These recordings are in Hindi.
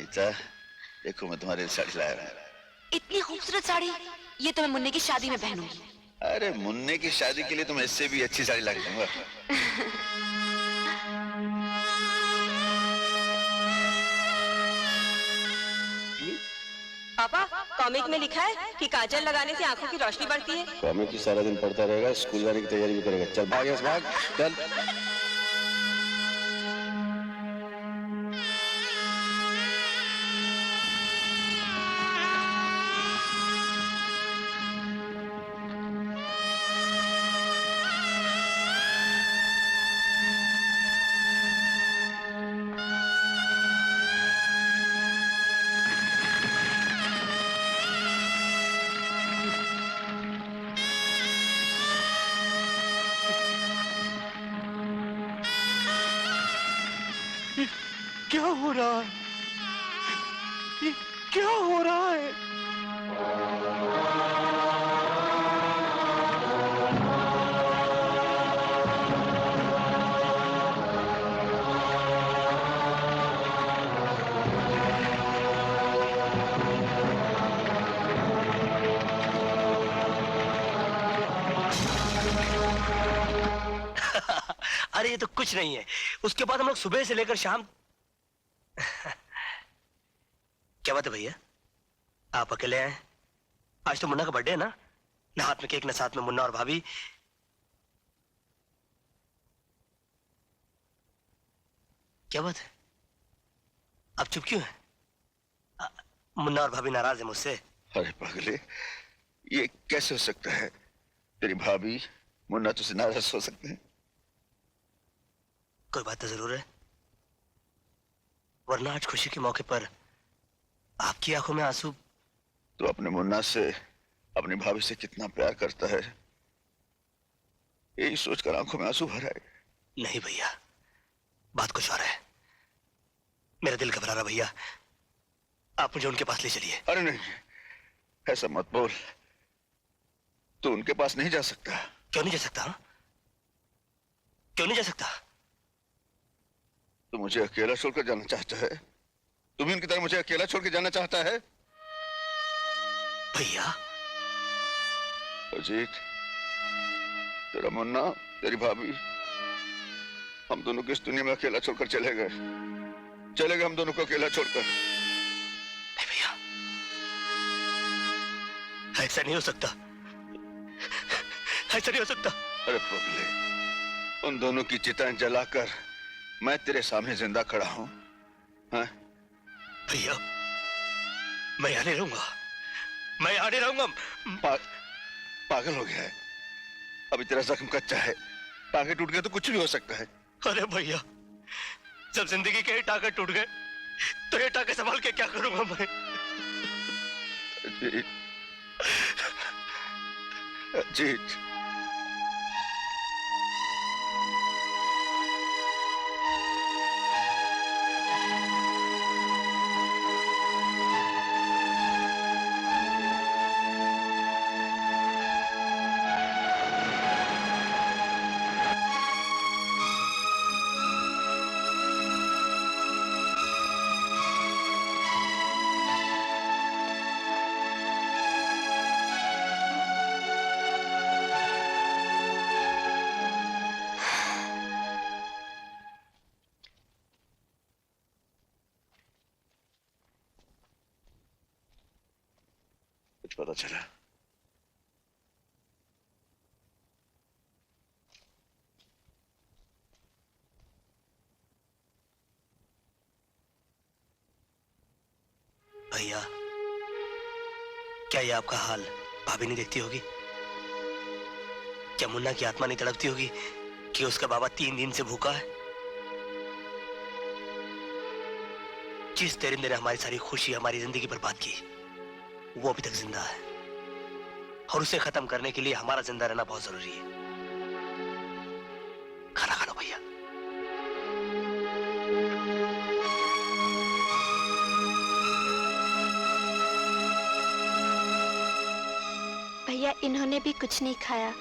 रीता, देखो मैं तुम्हारे लिए साड़ी लाया हूं। इतनी खूबसूरत साड़ी, ये तो मैं मुन्ने की शादी में पहनूंगी। अरे मुन्ने की शादी के लिए तो मैं इससे भी अच्छी साड़ी ला के दूंगा। पापा, कॉमिक में लिखा है कि काजल लगाने से आंखों की रोशनी बढ़ती है। कॉमिक ही सारा दिन पढ़ता रहेगा, स्कूल जाने की तैयारी भी करेगा। चल भाग यहाँ से, भाग चल। क्या हो रहा है? ये क्या हो रहा है? अरे ये तो कुछ नहीं है। उसके बाद हम लोग सुबह से लेकर शाम क्या बात है भैया, आप अकेले आए? आज तो मुन्ना का बर्थडे है ना? ना हाथ में केक, ना साथ में मुन्ना और भाभी। क्या बात है, आप चुप क्यों हैं? मुन्ना और भाभी नाराज है मुझसे। अरे पागले, ये कैसे हो सकता है? तेरी भाभी मुन्ना तुझसे नाराज हो सकते हैं? कोई बात तो जरूर है, वरना आज खुशी के मौके पर आपकी आंखों में आंसू। तो अपने मुन्ना से, अपनी भाभी से कितना प्यार करता है, यही सोचकर आंखों में आंसू भर आए। नहीं भैया, बात कुछ और है। मेरा दिल घबरा रहा भैया, आप मुझे उनके पास ले चलिए। अरे नहीं, ऐसा मत बोल। तू उनके पास नहीं जा सकता। क्यों नहीं जा सकता? क्यों नहीं जा सकता? तू मुझे अकेला छोड़कर जाना चाहता है? तू भी उनकी तरह मुझे अकेला छोड़ के जाना चाहता है? भैया अजीत, तेरा मुन्ना, तेरी भाभी, हम दोनों को इस दुनिया में अकेला छोड़कर चले गए। चले गए हम दोनों को अकेला छोड़कर। नहीं भैया, ऐसा नहीं हो सकता, ऐसा नहीं हो सकता। अरे पगले, उन दोनों की चिताएं जलाकर मैं तेरे सामने जिंदा खड़ा हूं। हाँ? भैया मैं यहाँ नहीं रहूंगा, मैं यहाँ नहीं रहूंगा। पागल हो गया है? अभी तेरा जख्म कच्चा है, टांगे टूट गए तो कुछ भी हो सकता है। अरे भैया, जब जिंदगी के ही टांगे टूट गए तो ये टांगे संभाल के क्या करूंगा मैं? अजीत, अजीत, पता चला? भैया, क्या ये आपका हाल भाभी नहीं देखती होगी? क्या मुन्ना की आत्मा नहीं तड़पती होगी कि उसका बाबा 3 दिन से भूखा है? जिस दरिंदे ने हमारी सारी खुशी, हमारी जिंदगी बर्बाद की, वो अभी तक जिंदा है और उसे खत्म करने के लिए हमारा जिंदा रहना बहुत जरूरी है। खाना खा लो भैया। भैया, इन्होंने भी कुछ नहीं खाया।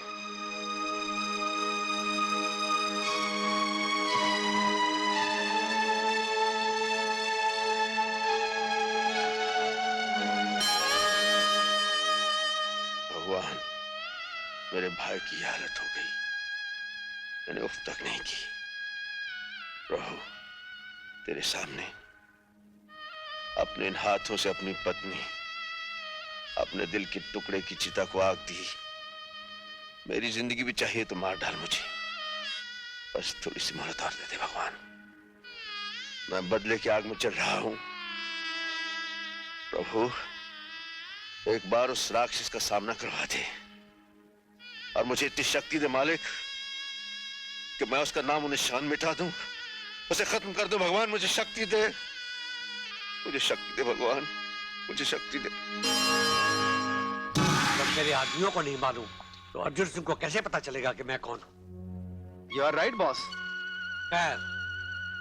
भगवान, मेरे भाई की हालत हो गई, मैंने उफ तक नहीं की। प्रभु, तेरे सामने अपने इन हाथों से अपनी पत्नी, अपने दिल के टुकड़े की चिता को आग दी। मेरी जिंदगी भी चाहिए तो मार डाल मुझे, बस थोड़ी सी मोहलत और दे दे भगवान। मैं बदले की आग में चल रहा हूं। प्रभु, एक बार उस राक्षस का सामना करवा दे और मुझे इतनी शक्ति दे मालिक कि मैं उसका नाम निशान मिटा दूं, उसे खत्म कर दूं। भगवान मुझे शक्ति दे, मुझे शक्ति दे भगवान, मुझे शक्ति दे। जब मेरे आदमियों को नहीं मालूम तो अर्जुन सिंह को कैसे पता चलेगा कि मैं कौन हूं? You are right boss. खैर,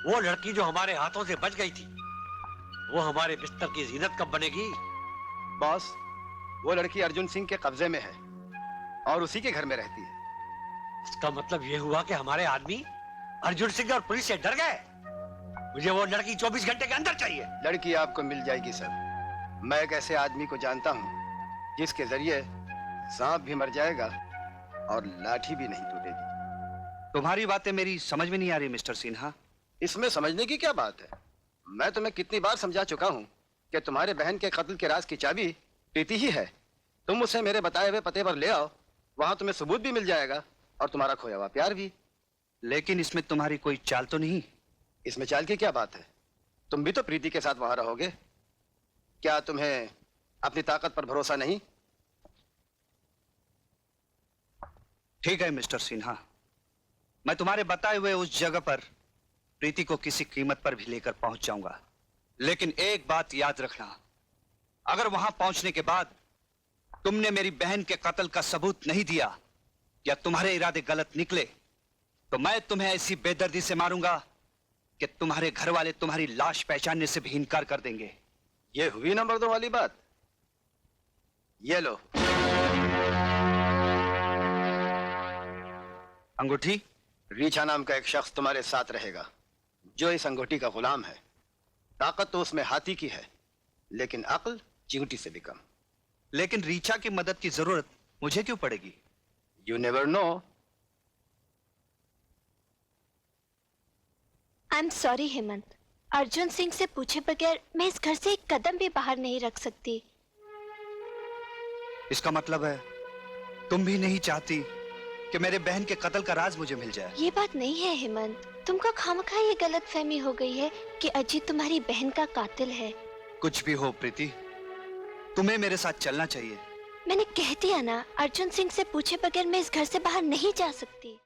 वो लड़की जो हमारे हाथों से बच गई थी, वो हमारे बिस्तर की जीनत कब बनेगी? बॉस, वो लड़की अर्जुन सिंह के कब्जे में है और उसी के घर में रहती है। इसका मतलब ये हुआ कि हमारे आदमी अर्जुन सिंह और पुलिस से डर गए। मुझे वो लड़की 24 घंटे के अंदर चाहिए। लड़की आपको मिल जाएगी सर। मैं एक ऐसे आदमी को जानता हूँ जिसके जरिए सांप भी मर जाएगा और लाठी भी नहीं टूटेगी। तुम्हारी बातें मेरी समझ में नहीं आ रही मिस्टर सिन्हा। इसमें समझने की क्या बात है? मैं तुम्हें कितनी बार समझा चुका हूँ कि तुम्हारे बहन के कत्ल के राज की चाबी प्रीति ही है। तुम उसे मेरे बताए हुए पते पर ले आओ, वहां तुम्हें सबूत भी मिल जाएगा और तुम्हारा खोया हुआ प्यार भी। लेकिन इसमें तुम्हारी कोई चाल तो नहीं? इसमें चाल की क्या बात है? तुम भी तो प्रीति के साथ वहां रहोगे। क्या तुम्हें अपनी ताकत पर भरोसा नहीं? ठीक है मिस्टर सिन्हा, मैं तुम्हारे बताए हुए उस जगह पर प्रीति को किसी कीमत पर भी लेकर पहुंच जाऊंगा। लेकिन एक बात याद रखना, अगर वहां पहुंचने के बाद तुमने मेरी बहन के कत्ल का सबूत नहीं दिया या तुम्हारे इरादे गलत निकले तो मैं तुम्हें ऐसी बेदर्दी से मारूंगा कि तुम्हारे घर वाले तुम्हारी लाश पहचानने से भी इनकार कर देंगे। ये हुई नंबर 2 वाली बात। ये लो अंगूठी। रीछा नाम का एक शख्स तुम्हारे साथ रहेगा जो इस अंगूठी का गुलाम है। ताकत तो उसमें हाथी की है, लेकिन अक्ल चींटी से भी कम। लेकिन रीछा की मदद की जरूरत मुझे क्यों पड़ेगी? You never know. I am sorry Hemant, Arjun Singh से पूछे बगैर मैं इस घर से एक कदम भी बाहर नहीं रख सकती। इसका मतलब है तुम भी नहीं चाहती कि मेरे बहन के कत्ल का राज मुझे मिल जाए? ये बात नहीं है हेमंत, तुमको खामखा ये गलतफहमी हो गई है कि अजीत तुम्हारी बहन का कातिल है। कुछ भी हो प्रीति, तुम्हें मेरे साथ चलना चाहिए। मैंने कह दिया ना, अर्जुन सिंह से पूछे बगैर मैं इस घर से बाहर नहीं जा सकती।